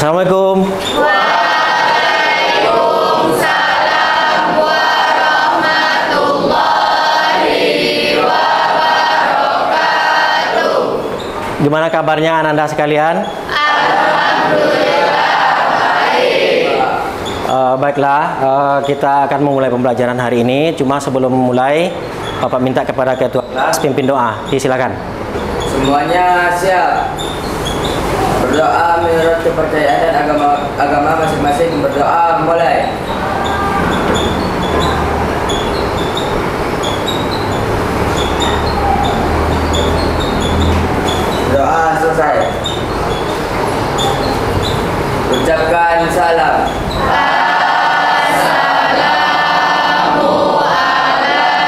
Assalamualaikum. Waalaikumsalam warahmatullahi wabarakatuh. Gimana kabarnya Anda sekalian? Alhamdulillah baik. Baiklah, kita akan memulai pembelajaran hari ini. Cuma sebelum memulai, Bapak minta kepada ketua kelas pimpin doa. Silakan. Semuanya siap. Berdoa menurut kepercayaan dan agama masing-masing. Berdoa mulai. Doa selesai. Ucapkan salam.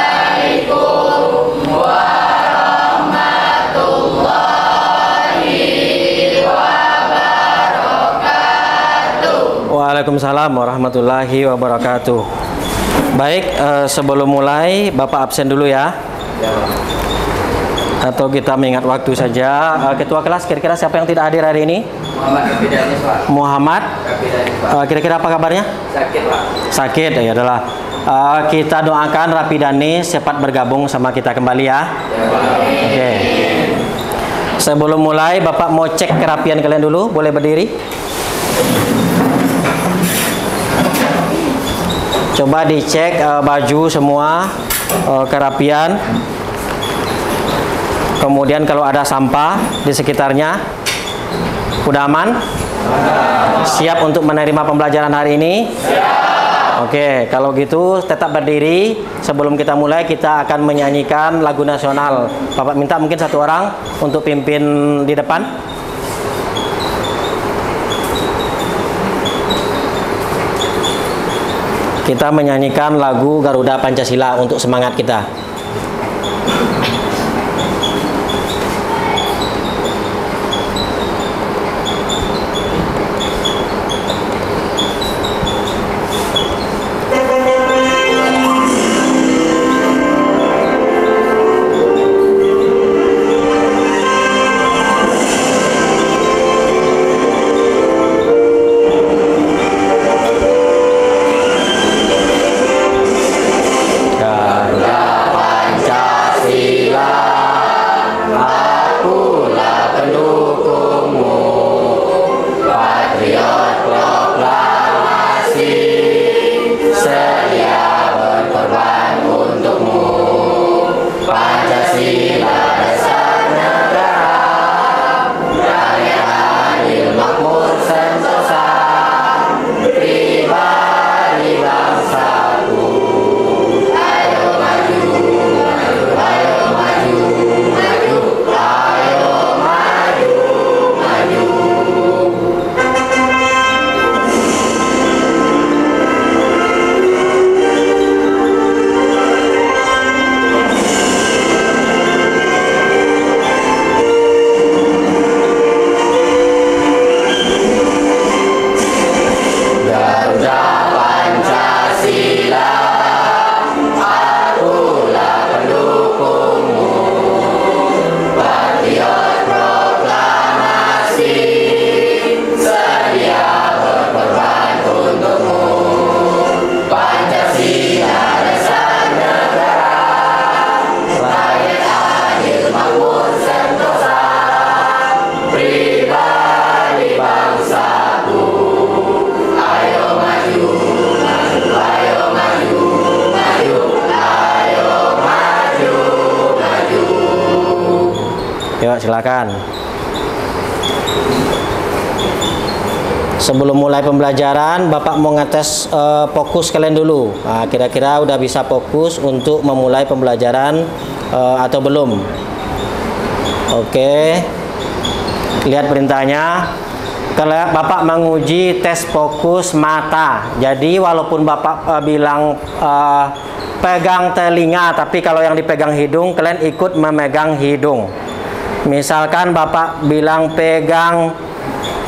Assalamualaikum warahmatullahi wabarakatuh. Waalaikumsalam warahmatullahi wabarakatuh. Baik, sebelum mulai, Bapak absen dulu ya. Atau kita mengingat waktu saja. Ketua kelas, kira-kira siapa yang tidak hadir hari ini? Muhammad Kapidanis, Pak. Muhammad. Kapidanis, Pak. Kira-kira apa kabarnya? Sakit, Pak. Sakit, ya adalah. Kita doakan Rapidanis cepat bergabung sama kita kembali ya. Oke. Sebelum mulai, Bapak mau cek kerapian kalian dulu. Boleh berdiri? Coba dicek baju semua, kerapian. Kemudian kalau ada sampah di sekitarnya, udah aman? Siap untuk menerima pembelajaran hari ini? Siap. Oke, kalau gitu tetap berdiri. Sebelum kita mulai, kita akan menyanyikan lagu nasional. Bapak minta mungkin satu orang untuk pimpin di depan. Kita menyanyikan lagu Garuda Pancasila untuk semangat kita. Yuk, silakan. Sebelum mulai pembelajaran, Bapak mau ngetes fokus kalian dulu. Nah, kira-kira udah bisa fokus untuk memulai pembelajaran atau belum? Oke. Lihat perintahnya. Kalau Bapak menguji tes fokus mata. Jadi walaupun Bapak bilang pegang telinga, tapi kalau yang dipegang hidung, kalian ikut memegang hidung. Misalkan Bapak bilang pegang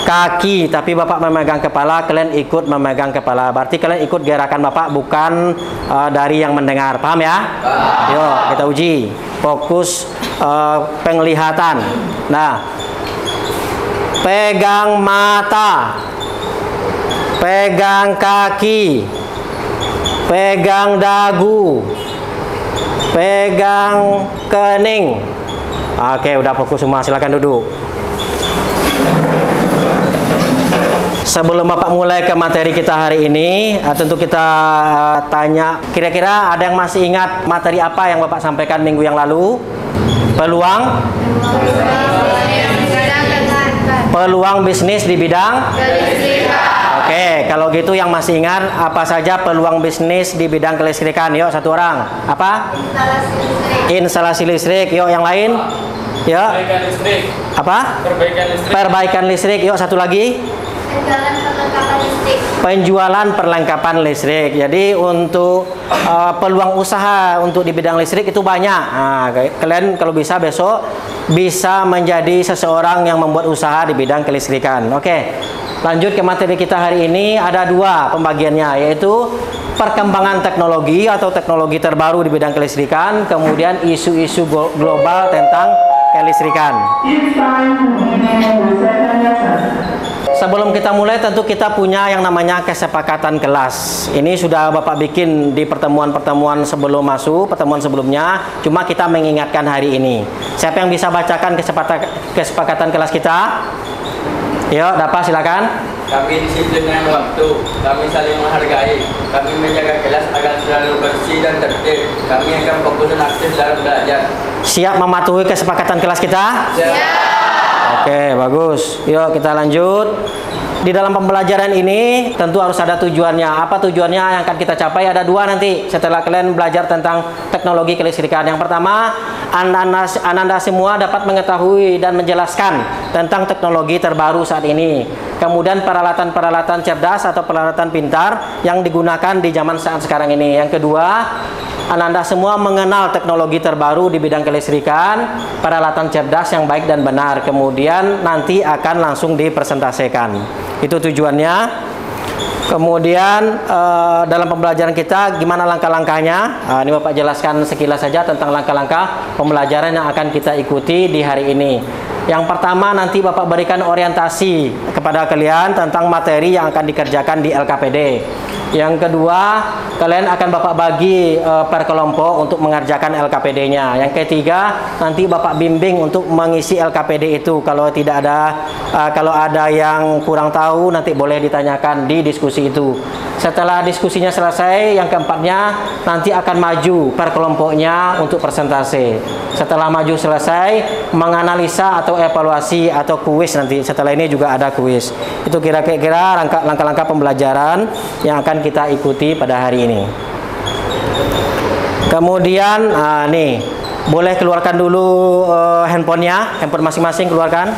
kaki, tapi Bapak memegang kepala, kalian ikut memegang kepala. Berarti kalian ikut gerakan Bapak, bukan dari yang mendengar. Paham ya? Yuk, kita uji. Fokus penglihatan. Nah, pegang mata, pegang kaki, pegang dagu, pegang kening. Oke, udah fokus semua, silakan duduk. Sebelum Bapak mulai ke materi kita hari ini, tentu kita tanya, kira-kira ada yang masih ingat materi apa yang Bapak sampaikan minggu yang lalu? Peluang bisnis di bidang kelistrikan. Oke, kalau gitu yang masih ingat apa saja peluang bisnis di bidang kelistrikan? Yuk, satu orang. Apa? Instalasi listrik. Yuk, yang lain. Yuk. Perbaikan listrik. Apa? Perbaikan listrik. Perbaikan listrik. Yuk, satu lagi. Penjualan perlengkapan listrik. Jadi untuk peluang usaha untuk di bidang listrik itu banyak. Nah, kalian kalau bisa besok bisa menjadi seseorang yang membuat usaha di bidang kelistrikan. Oke, lanjut ke materi kita hari ini. Ada dua pembagiannya, yaitu perkembangan teknologi atau teknologi terbaru di bidang kelistrikan, kemudian isu-isu global tentang kelistrikan. Sebelum kita mulai, tentu kita punya yang namanya kesepakatan kelas. Ini sudah Bapak bikin di pertemuan-pertemuan sebelum masuk, pertemuan sebelumnya. Cuma kita mengingatkan hari ini. Siapa yang bisa bacakan kesepakatan kelas kita? Yuk, dapat silakan. Kami disiplin dengan waktu, kami saling menghargai, kami menjaga kelas agar selalu bersih dan tertib. Kami akan fokus dan aktif dalam belajar. Siap mematuhi kesepakatan kelas kita? Siap. Oke, bagus. Yuk kita lanjut. Di dalam pembelajaran ini tentu harus ada tujuannya. Apa tujuannya yang akan kita capai? Ada dua nanti setelah kalian belajar tentang teknologi kelistrikan. Yang pertama, Anda semua dapat mengetahui dan menjelaskan tentang teknologi terbaru saat ini. Kemudian peralatan-peralatan cerdas atau peralatan pintar yang digunakan di zaman saat sekarang ini. Yang kedua, Anda semua mengenal teknologi terbaru di bidang kelistrikan, peralatan cerdas yang baik dan benar. Kemudian nanti akan langsung dipresentasikan. Itu tujuannya. Kemudian dalam pembelajaran kita gimana langkah-langkahnya? Ini Bapak jelaskan sekilas saja tentang langkah-langkah pembelajaran yang akan kita ikuti di hari ini. Yang pertama, nanti Bapak berikan orientasi kepada kalian tentang materi yang akan dikerjakan di LKPD. Yang kedua, kalian akan Bapak bagi per kelompok untuk mengerjakan LKPD-nya. Yang ketiga, nanti Bapak bimbing untuk mengisi LKPD itu. Kalau tidak ada, kalau ada yang kurang tahu, nanti boleh ditanyakan di diskusi itu. Setelah diskusinya selesai, yang keempatnya nanti akan maju per kelompoknya untuk presentasi. Setelah maju selesai, menganalisa atau evaluasi atau kuis nanti. Setelah ini juga ada kuis. Itu kira-kira langkah-langkah pembelajaran yang akan kita ikuti pada hari ini. Kemudian, nih, boleh keluarkan dulu handphonenya, handphone masing-masing keluarkan.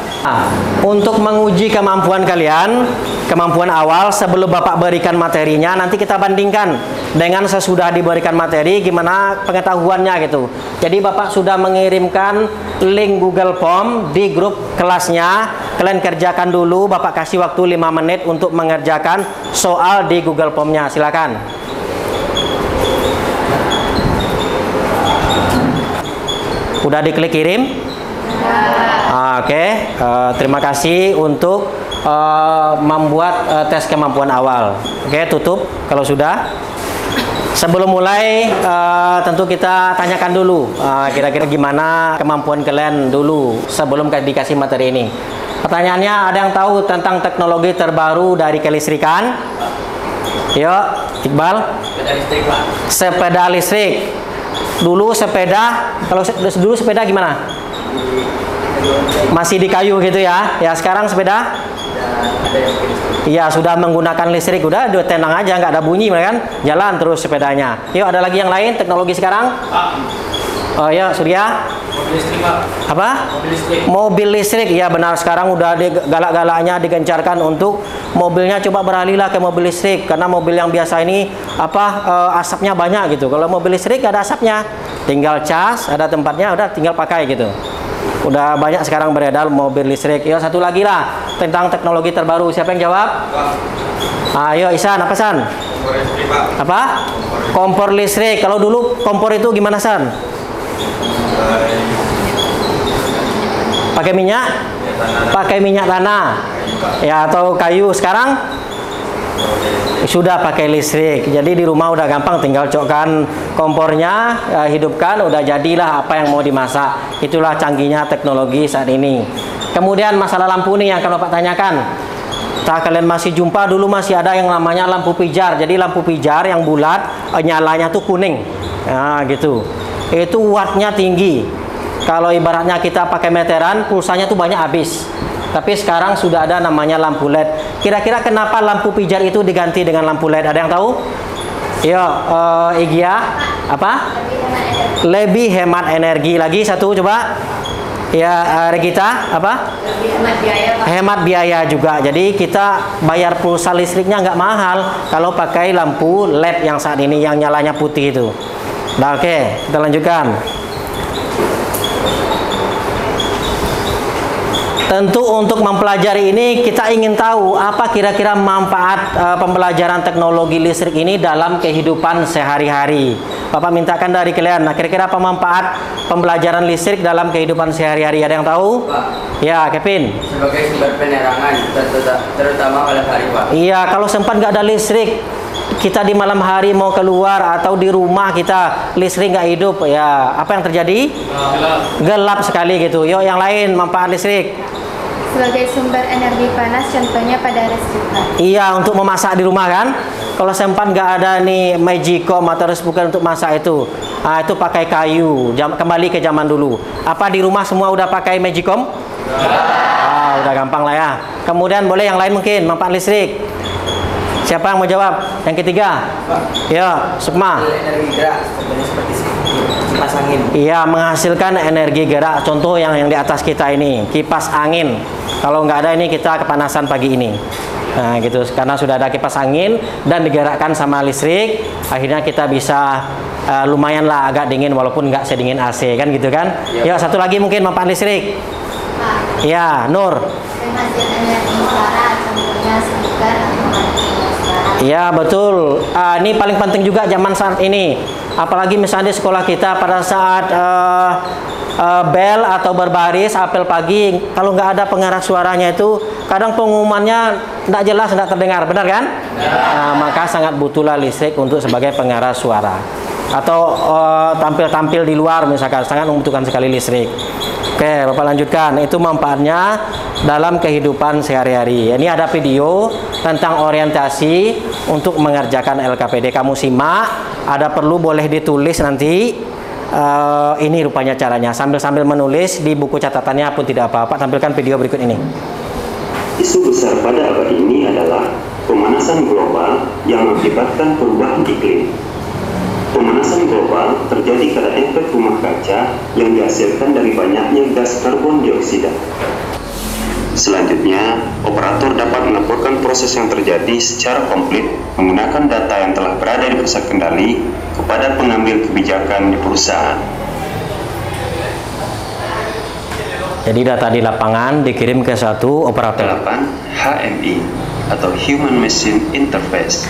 Untuk menguji kemampuan kalian, kemampuan awal sebelum Bapak berikan materinya, nanti kita bandingkan dengan sesudah diberikan materi, gimana pengetahuannya gitu. Jadi Bapak sudah mengirimkan link Google Form di grup kelasnya. Kalian kerjakan dulu, Bapak kasih waktu 5 menit untuk mengerjakan soal di Google Form-nya. Silakan. Udah diklik kirim? Oke, terima kasih untuk membuat tes kemampuan awal. Oke, tutup kalau sudah. Sebelum mulai, tentu kita tanyakan dulu kira-kira gimana kemampuan kalian dulu sebelum dikasih materi ini. Pertanyaannya, ada yang tahu tentang teknologi terbaru dari kelistrikan? Yuk, Iqbal. Sepeda listrik, Pak. Sepeda listrik. Dulu sepeda, kalau dulu sepeda gimana? Masih di kayu gitu ya? Ya, sekarang sepeda? Iya, sudah menggunakan listrik, udah tenang aja, nggak ada bunyi, kan? Jalan terus sepedanya. Yuk, ada lagi yang lain teknologi sekarang? Oh ya, Surya. Mobil listrik, Pak. Apa? Mobil listrik. Mobil listrik, iya benar. Sekarang udah galak-galaknya digencarkan untuk mobilnya coba beralihlah ke mobil listrik, karena mobil yang biasa ini asapnya banyak gitu. Kalau mobil listrik gak ada asapnya, tinggal cas, ada tempatnya, udah tinggal pakai gitu. Udah banyak sekarang beredar mobil listrik. Ya, satu lagi lah tentang teknologi terbaru. Siapa yang jawab? Ayo, Isan, apa San? Kompor listrik, Pak. Apa? Kompor listrik. Kalau dulu kompor itu gimana, San? Pakai minyak? pakai minyak tanah ya atau kayu. Sekarang sudah pakai listrik. Jadi di rumah udah gampang, tinggal cokkan kompornya, hidupkan, udah jadilah apa yang mau dimasak. Itulah canggihnya teknologi saat ini. Kemudian masalah lampu nih yang akan Bapak tanyakan. Kalian masih jumpa, dulu masih ada yang namanya lampu pijar. Jadi lampu pijar yang bulat, nyalanya tuh kuning. Nah, gitu. Itu wattnya tinggi. Kalau ibaratnya kita pakai meteran, pulsanya tuh banyak habis. Tapi sekarang sudah ada namanya lampu LED. Kira-kira kenapa lampu pijar itu diganti dengan lampu LED? Ada yang tahu? Yo, Igia, apa? Lebih hemat energi. Lagi satu coba. Ya, Regita, apa? Hemat biaya, Pak. Hemat biaya juga. Jadi kita bayar pulsa listriknya nggak mahal kalau pakai lampu LED yang saat ini yang nyalanya putih itu. Nah, oke, kita lanjutkan. Tentu untuk mempelajari ini kita ingin tahu apa kira-kira manfaat pembelajaran teknologi listrik ini dalam kehidupan sehari-hari. Bapak mintakan dari kalian, nah kira-kira apa manfaat pembelajaran listrik dalam kehidupan sehari-hari? Ada yang tahu? Pak, Ya, Kevin. sebagai sumber penerangan, terutama malam hari, Pak. Iya, kalau sempat nggak ada listrik, kita di malam hari mau keluar atau di rumah kita listrik nggak hidup, ya apa yang terjadi? Gelap sekali gitu. Yuk, yang lain manfaat listrik. Sebagai sumber energi panas, contohnya pada rice cooker. Iya, untuk memasak di rumah kan. Kalau sempat nggak ada nih Magicom atau rice cooker untuk masak itu, itu pakai kayu. Kembali ke zaman dulu. Apa di rumah semua udah pakai Magicom? Udah gampang lah ya. Kemudian boleh yang lain mungkin manfaat listrik. Siapa yang mau jawab? Yang ketiga? Ya, Sukma. Energi gerak seperti kipas angin. Iya, menghasilkan energi gerak. Contoh yang di atas kita ini, kipas angin. Kalau nggak ada ini kita kepanasan pagi ini. Nah, gitu. Karena sudah ada kipas angin dan digerakkan sama listrik, akhirnya kita bisa lumayan lah agak dingin walaupun nggak sedingin AC kan gitu kan. Ya, satu lagi mungkin manfaat listrik. Pak, Ya, Nur. penghasil energi suara, contohnya speaker atau suara. Iya, betul. Ini paling penting juga zaman saat ini. Apalagi misalnya di sekolah kita pada saat bel atau berbaris apel pagi, kalau nggak ada pengeras suaranya itu kadang pengumumannya tidak jelas, tidak terdengar, benar kan? Maka sangat butuhlah listrik untuk sebagai pengeras suara. Atau tampil-tampil di luar misalkan, sangat membutuhkan sekali listrik. Oke, Bapak lanjutkan. Itu manfaatnya dalam kehidupan sehari-hari. Ini ada video tentang orientasi untuk mengerjakan LKPD. Kamu simak, ada perlu boleh ditulis nanti. Ini rupanya caranya. Sambil-sambil menulis di buku catatannya pun tidak apa-apa. Tampilkan video berikut ini. Isu besar pada abad ini adalah pemanasan global yang mengakibatkan perubahan iklim. Pemanasan global terjadi karena efek rumah kaca yang dihasilkan dari banyaknya gas karbon dioksida. Selanjutnya, operator dapat melaporkan proses yang terjadi secara komplit menggunakan data yang telah berada di pusat kendali kepada pengambil kebijakan di perusahaan. Jadi data di lapangan dikirim ke satu operator. 8. HMI atau Human Machine Interface.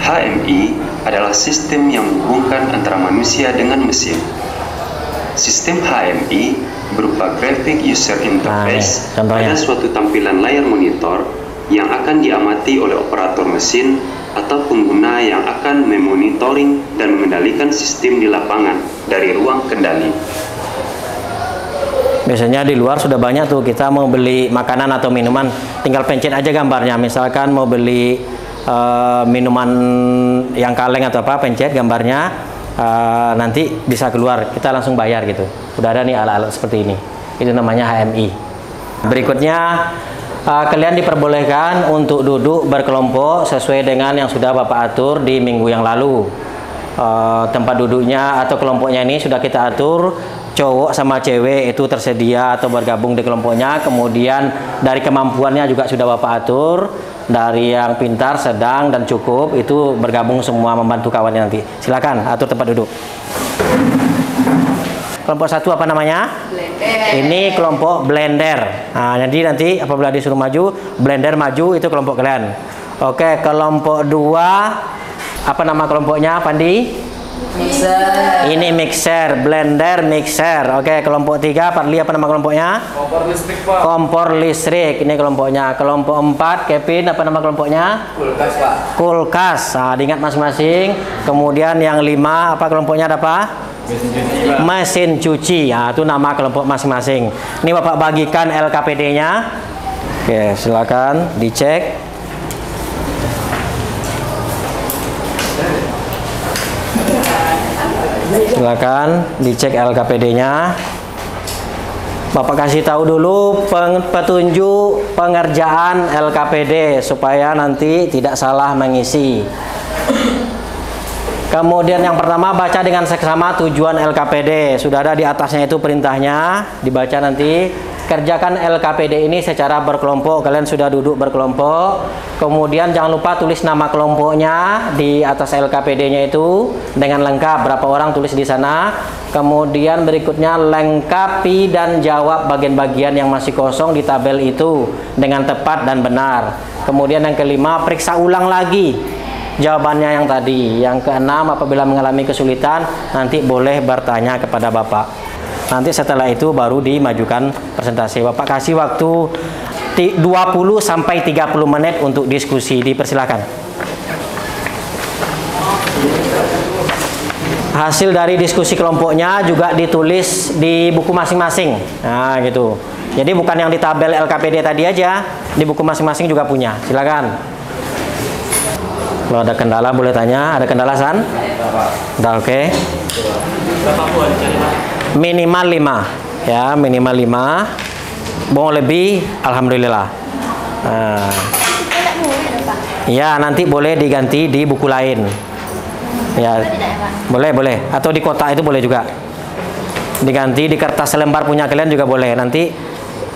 HMI adalah sistem yang menghubungkan antara manusia dengan mesin. Sistem HMI berupa Graphic User Interface pada suatu tampilan layar monitor yang akan diamati oleh operator mesin atau pengguna yang akan memonitoring dan mengendalikan sistem di lapangan dari ruang kendali. Biasanya di luar sudah banyak tuh, kita mau beli makanan atau minuman, tinggal pencet aja gambarnya. Misalkan mau beli minuman yang kaleng atau apa, pencet gambarnya, nanti bisa keluar, kita langsung bayar gitu. Udah ada nih alat-alat seperti ini. Itu namanya HMI. Berikutnya, kalian diperbolehkan untuk duduk berkelompok sesuai dengan yang sudah Bapak atur di minggu yang lalu. Tempat duduknya atau kelompoknya ini sudah kita atur. Cowok sama cewek itu tersedia atau bergabung di kelompoknya. Kemudian dari kemampuannya juga sudah Bapak atur. Dari yang pintar, sedang, dan cukup itu bergabung semua membantu kawannya nanti. Silakan atur tempat duduk. Kelompok satu apa namanya? Blender. Ini kelompok blender. Nah, jadi nanti apabila disuruh maju, blender maju, itu kelompok kalian. Oke, kelompok dua apa nama kelompoknya, Pandi? Mixer. Ini mixer, blender, mixer. Oke, kelompok 3, Fadli apa nama kelompoknya? Kompor listrik, Pak. Kompor listrik, ini kelompoknya. Kelompok 4, Kevin apa nama kelompoknya? Kulkas, Pak. Kulkas. Nah, diingat masing-masing. Kemudian yang 5, apa kelompoknya ada apa? Mesin cuci, Pak. Mesin cuci. Nah, itu nama kelompok masing-masing. Ini Bapak bagikan LKPD-nya. Oke, silakan dicek. Silakan dicek LKPD-nya. Bapak kasih tahu dulu petunjuk pengerjaan LKPD supaya nanti tidak salah mengisi. Kemudian yang pertama baca dengan seksama tujuan LKPD. Sudah ada di atasnya itu perintahnya. Dibaca nanti. Kerjakan LKPD ini secara berkelompok. Kalian sudah duduk berkelompok. Kemudian jangan lupa tulis nama kelompoknya di atas LKPD-nya itu dengan lengkap. Berapa orang tulis di sana. Kemudian berikutnya lengkapi dan jawab bagian-bagian yang masih kosong di tabel itu dengan tepat dan benar. Kemudian yang kelima, periksa ulang lagi jawabannya yang tadi. Yang keenam, apabila mengalami kesulitan nanti boleh bertanya kepada Bapak. Nanti setelah itu baru dimajukan presentasi. Bapak kasih waktu 20 sampai 30 menit untuk diskusi. Dipersilakan. Hasil dari diskusi kelompoknya juga ditulis di buku masing-masing. Nah, gitu. Jadi bukan yang di tabel LKPD tadi aja, di buku masing-masing juga punya. Silakan. Kalau ada kendala boleh tanya. Ada kendala, San? Udah oke. Minimal 5. Ya, minimal 5. Mau lebih, alhamdulillah. Nah. Ya, nanti boleh diganti di buku lain. Ya, boleh. Atau di kotak itu boleh juga. Diganti di kertas selembar punya kalian juga boleh. Nanti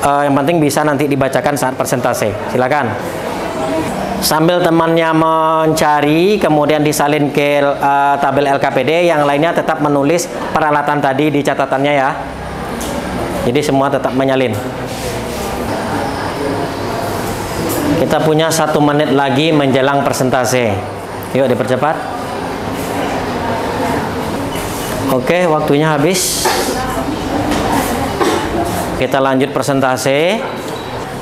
yang penting bisa nanti dibacakan saat presentasi. Silakan. Sambil temannya mencari, kemudian disalin ke tabel LKPD, yang lainnya tetap menulis peralatan tadi di catatannya ya. Jadi semua tetap menyalin. Kita punya 1 menit lagi menjelang presentasi. Yuk dipercepat. Oke, waktunya habis. Kita lanjut presentasi.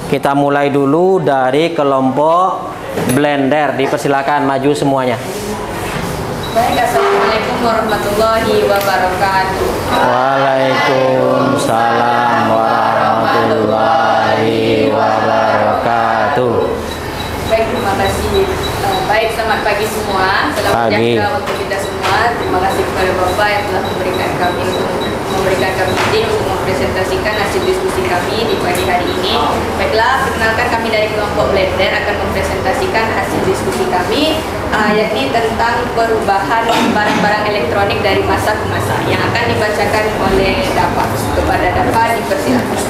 Kita mulai dulu dari kelompok blender. Dipersilakan maju semuanya. Baik, assalamualaikum warahmatullahi wabarakatuh. Waalaikumsalam warahmatullahi wabarakatuh. Baik, terima kasih. Baik, selamat pagi semua. Selamat sejahtera untuk kita semua. Terima kasih kepada Bapak yang telah memberikan kami izin untuk mempresentasikan hasil diskusi kami di pagi hari ini. Baiklah, perkenalkan kami dari kelompok blender akan mempresentasikan hasil diskusi kami, yakni tentang perubahan barang-barang elektronik dari masa ke masa yang akan dibacakan oleh Dapak. Kepada Dapak dipersilakan.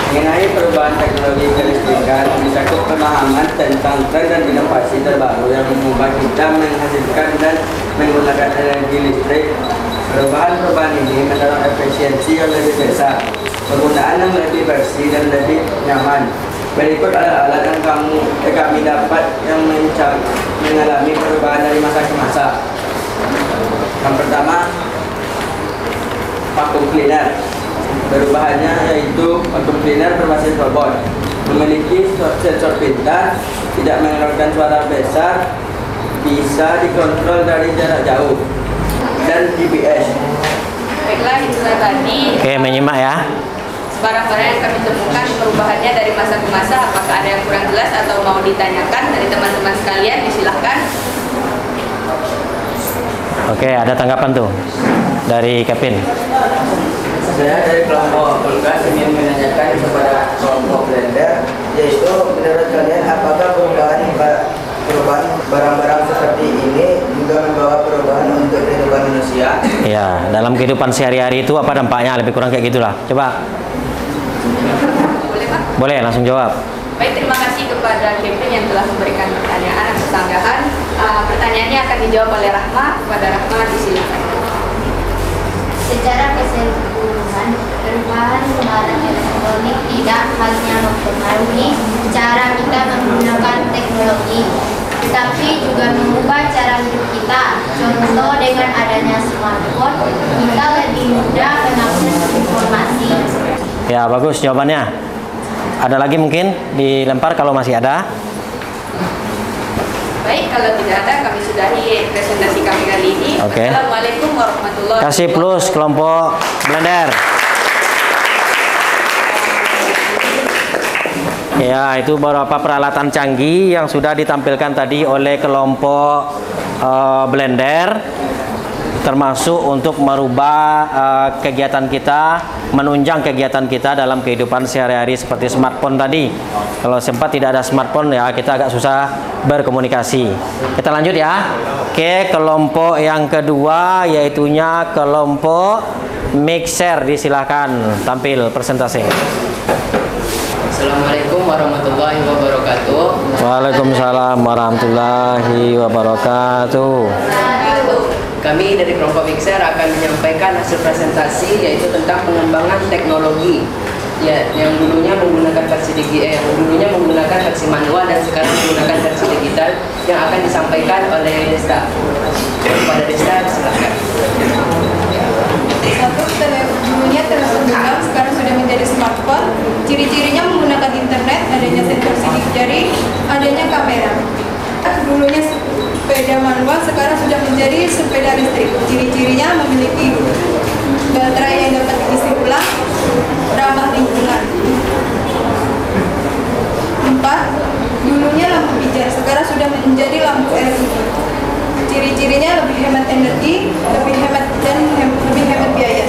Mengenai perubahan teknologi kelistrikan, mencakup pemahaman tentang tren dan inovasi terbaru yang mengubah kita menghasilkan dan menggunakan energi listrik. Perubahan-perubahan ini mendorong efisiensi yang lebih besar, penggunaan yang lebih bersih dan lebih nyaman. Berikut alat-alat yang kami dapat yang mengalami perubahan dari masa ke masa. Yang pertama, vacuum cleaner. Perubahannya yaitu vacuum cleaner berbasis robot, memiliki sensor pintar, tidak mengeluarkan suara besar, bisa dikontrol dari jarak jauh, dan GPS. Baiklah, itulah tadi. Oke, menyimak ya. Barang-barang yang kami temukan perubahannya dari masa ke masa. Apakah ada yang kurang jelas atau mau ditanyakan dari teman-teman sekalian? Disilahkan. Oke, ada tanggapan tuh dari Kevin. Saya dari kelompok kulkas ingin menanyakan kepada kelompok blender, yaitu menurut kalian apakah perubahan barang-barang seperti ini juga membawa perubahan untuk kehidupan manusia? Ya, dalam kehidupan sehari-hari itu apa dampaknya? Lebih kurang kayak gitulah. Coba. Boleh, Pak? Boleh, langsung jawab. Baik, terima kasih kepada Kevin yang telah memberikan pertanyaan atau sanggahan. Pertanyaannya akan dijawab oleh Rahma. Kepada Rahma, disilakan. Secara keseluruhan, perubahan barang elektronik tidak hanya mempengaruhi cara kita menggunakan teknologi, tetapi juga mengubah cara hidup kita. kita. Contoh, dengan adanya smartphone, kita lebih mudah mengakses informasi. Ya, bagus jawabannya. Ada lagi mungkin dilempar kalau masih ada. Baik, kalau tidak ada kami sudahi presentasi kami kali ini. Oke. Assalamualaikum warahmatullahi wabarakatuh. Kasih plus kelompok Blender. Ya, itu beberapa peralatan canggih yang sudah ditampilkan tadi oleh kelompok Blender, termasuk untuk merubah kegiatan kita, menunjang kegiatan kita dalam kehidupan sehari-hari seperti smartphone tadi. Kalau sempat tidak ada smartphone ya kita agak susah berkomunikasi. Kita lanjut ya. Oke, kelompok yang kedua yaitunya kelompok mixer. Disilakan tampil presentasi. Assalamualaikum warahmatullahi wabarakatuh. Waalaikumsalam warahmatullahi wabarakatuh. Kami dari kelompok Mixer akan menyampaikan hasil presentasi yaitu tentang pengembangan teknologi ya, yang dulunya menggunakan versi manual dan sekarang menggunakan versi digital yang akan disampaikan oleh Desta. Kepada Desta, silakan. Satu, dulunya telepon genggam, sekarang sudah menjadi smartphone. Ciri-cirinya menggunakan internet, adanya sensor sidik jari, adanya kamera. Dulunya sepeda manual, sekarang sudah menjadi sepeda listrik. Ciri-cirinya memiliki baterai yang dapat diisi ulang, ramah lingkungan. 4. Dulunya lampu pijar, sekarang sudah menjadi lampu LED. Ciri-cirinya lebih hemat energi, lebih hemat biaya.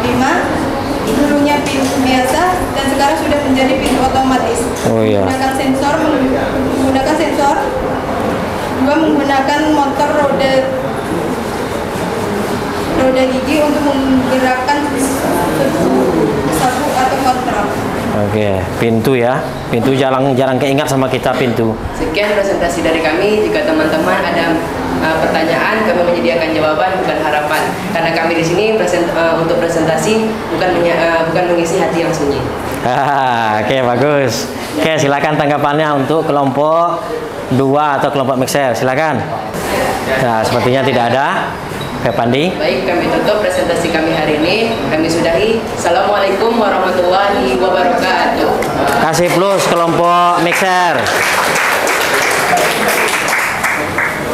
5. Dulunya pintu biasa dan sekarang sudah menjadi pintu otomatis. Menggunakan sensor. 2. Menggunakan motor roda gigi untuk menggerakkan sapu atau kontrol. Oke, pintu ya. Pintu jarang keingat sama kita pintu. Sekian presentasi dari kami. Jika teman-teman ada pertanyaan, kami menyediakan jawaban bukan harapan. Karena kami di sini untuk presentasi bukan mengisi hati yang sunyi. Oke, bagus. Oke, silakan tanggapannya untuk kelompok 2 atau kelompok mixer. Silakan. Nah, sepertinya tidak ada. Oke, Pandi. Baik, kami tutup presentasi kami hari ini. Kami sudahi. Assalamualaikum warahmatullahi wabarakatuh. Kasih plus kelompok mixer.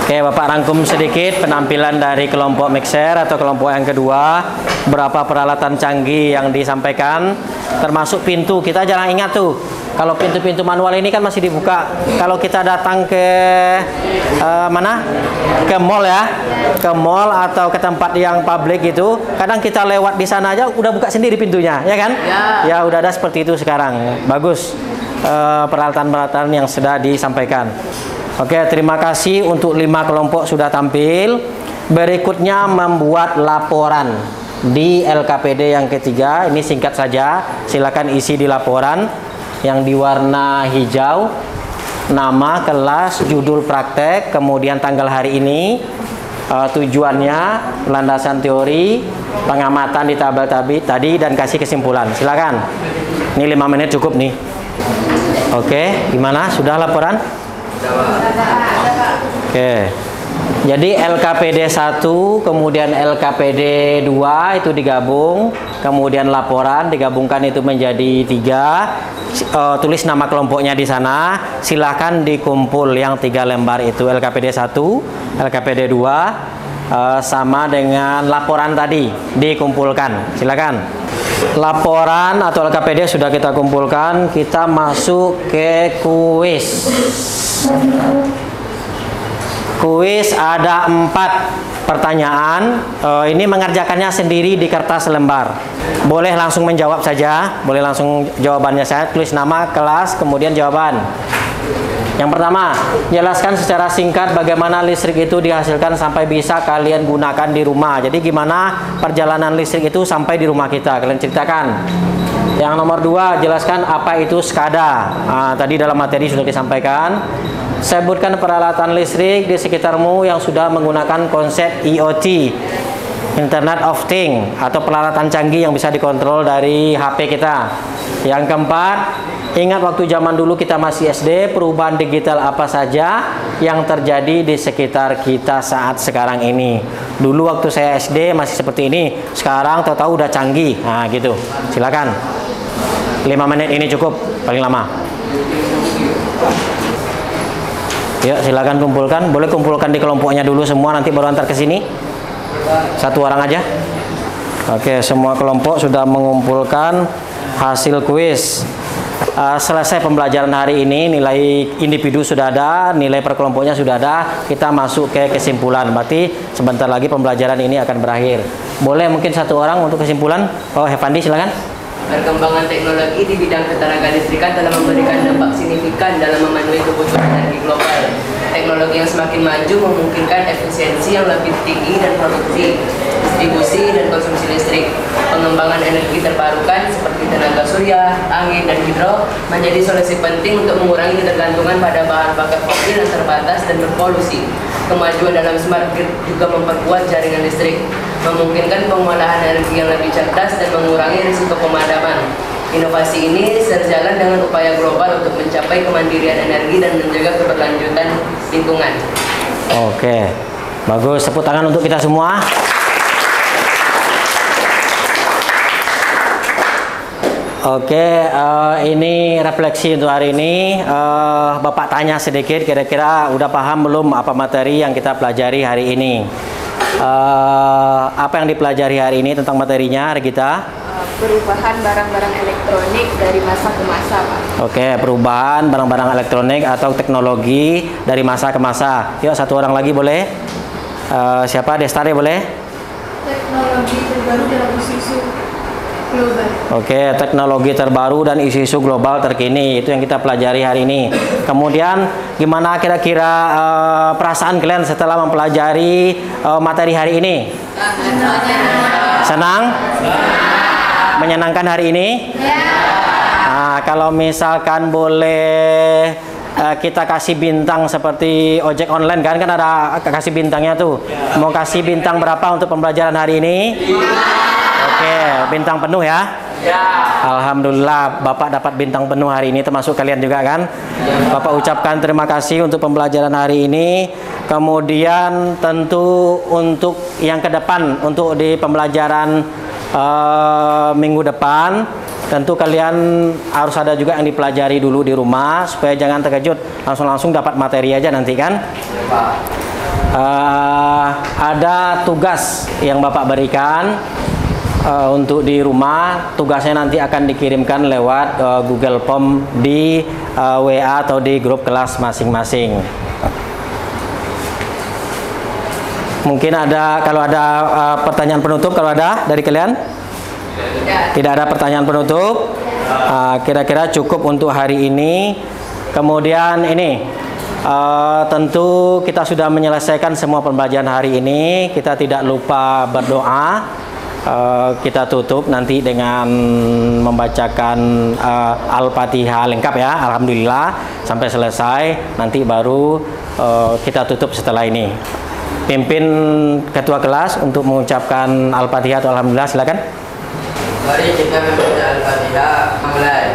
Oke, Bapak rangkum sedikit penampilan dari kelompok mixer atau kelompok yang kedua. Berapa peralatan canggih yang disampaikan, termasuk pintu. Kita jarang ingat tuh, kalau pintu-pintu manual ini kan masih dibuka. Kalau kita datang ke mana? Ke mall ya, ke mall atau ke tempat yang publik gitu, kadang kita lewat di sana aja udah buka sendiri pintunya, ya kan? Ya udah ada seperti itu sekarang. Bagus peralatan-peralatan yang sudah disampaikan. Oke, terima kasih untuk 5 kelompok sudah tampil. Berikutnya membuat laporan di LKPD yang ketiga. Ini singkat saja, silakan isi di laporan yang diwarna hijau. Nama, kelas, judul praktek, kemudian tanggal hari ini, tujuannya, landasan teori, pengamatan di tabel tadi, dan kasih kesimpulan. Silakan. Ini 5 menit cukup nih. Oke, gimana? Sudah laporan? Oke. Jadi LKPD 1 kemudian LKPD 2 itu digabung, kemudian laporan digabungkan itu menjadi 3. Tulis nama kelompoknya di sana. Silahkan dikumpul yang 3 lembar itu, LKPD 1, LKPD 2 sama dengan laporan tadi dikumpulkan. Silakan. Laporan atau LKPD sudah kita kumpulkan. Kita masuk ke kuis. Kuis ada 4 pertanyaan. Ini mengerjakannya sendiri di kertas lembar. Boleh langsung menjawab saja. Boleh langsung jawabannya saya. Tulis nama, kelas, kemudian jawaban. Yang pertama, jelaskan secara singkat bagaimana listrik itu dihasilkan sampai bisa kalian gunakan di rumah. Jadi gimana perjalanan listrik itu sampai di rumah kita. Kalian ceritakan. Yang nomor 2, jelaskan apa itu SCADA. Tadi dalam materi sudah disampaikan. Sebutkan peralatan listrik di sekitarmu yang sudah menggunakan konsep IoT, Internet of Things, atau peralatan canggih yang bisa dikontrol dari HP kita. Yang keempat, Ingat waktu zaman dulu kita masih SD, perubahan digital apa saja yang terjadi di sekitar kita saat sekarang ini. Dulu waktu saya SD masih seperti ini, sekarang tahu-tahu udah canggih. Nah gitu, silakan. 5 menit ini cukup, paling lama. Yuk silakan kumpulkan, boleh kumpulkan di kelompoknya dulu semua, nanti baru antar ke sini. Satu orang aja. Oke, semua kelompok sudah mengumpulkan hasil kuis. Selesai pembelajaran hari ini, nilai individu sudah ada, nilai per kelompoknya sudah ada, kita masuk ke kesimpulan. Berarti sebentar lagi pembelajaran ini akan berakhir. Boleh mungkin satu orang untuk kesimpulan? Oh, Hevandi silakan. Perkembangan teknologi di bidang ketenagalistrikan telah memberikan dampak signifikan dalam memenuhi kebutuhan energi global. Teknologi yang semakin maju memungkinkan efisiensi yang lebih tinggi dan produksi, distribusi dan konsumsi listrik. Pengembangan energi terbarukan seperti tenaga surya, angin, dan hidro menjadi solusi penting untuk mengurangi ketergantungan pada bahan bakar fosil yang terbatas dan berpolusi. Kemajuan dalam smart grid juga memperkuat jaringan listrik, memungkinkan pengolahan energi yang lebih cerdas dan mengurangi risiko pemadaman. Inovasi ini sejalan dengan upaya global untuk mencapai kemandirian energi dan menjaga keberlanjutan lingkungan. Oke, bagus. Tepuk tangan untuk kita semua. Oke, ini refleksi untuk hari ini. Bapak tanya sedikit, kira-kira udah paham belum apa materi yang kita pelajari hari ini? Apa yang dipelajari hari ini tentang materinya, Regita? Perubahan barang-barang elektronik dari masa ke masa, Pak. Oke, perubahan barang-barang elektronik atau teknologi dari masa ke masa. Yuk, satu orang lagi boleh? Siapa? Destari boleh? Teknologi terbaru dalam isu-isu global. Oke, teknologi terbaru dan isu-isu global terkini, itu yang kita pelajari hari ini. Kemudian, gimana kira-kira perasaan kalian setelah mempelajari materi hari ini? Senang? Menyenangkan hari ini? Nah, kalau misalkan boleh kita kasih bintang seperti ojek online kan ada kasih bintangnya tuh. Mau kasih bintang berapa untuk pembelajaran hari ini? Oke, bintang penuh ya? Alhamdulillah Bapak dapat bintang penuh hari ini, termasuk kalian juga kan? Bapak ucapkan terima kasih untuk pembelajaran hari ini. Kemudian tentu untuk yang ke depan, untuk di pembelajaran minggu depan, tentu kalian harus ada juga yang dipelajari dulu di rumah supaya jangan terkejut langsung dapat materi aja nanti kan. Ada tugas yang Bapak berikan untuk di rumah. Tugasnya nanti akan dikirimkan lewat Google Form di WA atau di grup kelas masing-masing. Mungkin ada, kalau ada pertanyaan penutup, kalau ada dari kalian? Tidak ada pertanyaan penutup. Kira-kira cukup untuk hari ini. Kemudian ini, tentu kita sudah menyelesaikan semua pembelajaran hari ini. Kita tidak lupa berdoa. Kita tutup nanti dengan membacakan Al-Fatihah lengkap ya. Alhamdulillah sampai selesai. Nanti baru kita tutup setelah ini. Pimpin ketua kelas untuk mengucapkan Al-Fatihah atau Alhamdulillah, silakan. Mari kita membaca Al-Fatihah, mulai.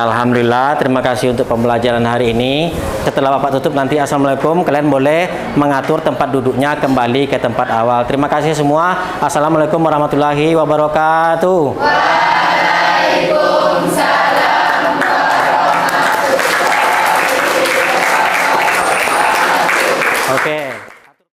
Ya, alhamdulillah. Terima kasih untuk pembelajaran hari ini. Setelah Bapak tutup nanti assalamualaikum, kalian boleh mengatur tempat duduknya kembali ke tempat awal. Terima kasih semua. Assalamualaikum warahmatullahi wabarakatuh. Waalaikumsalam warahmatullahi wabarakatuh. Oke.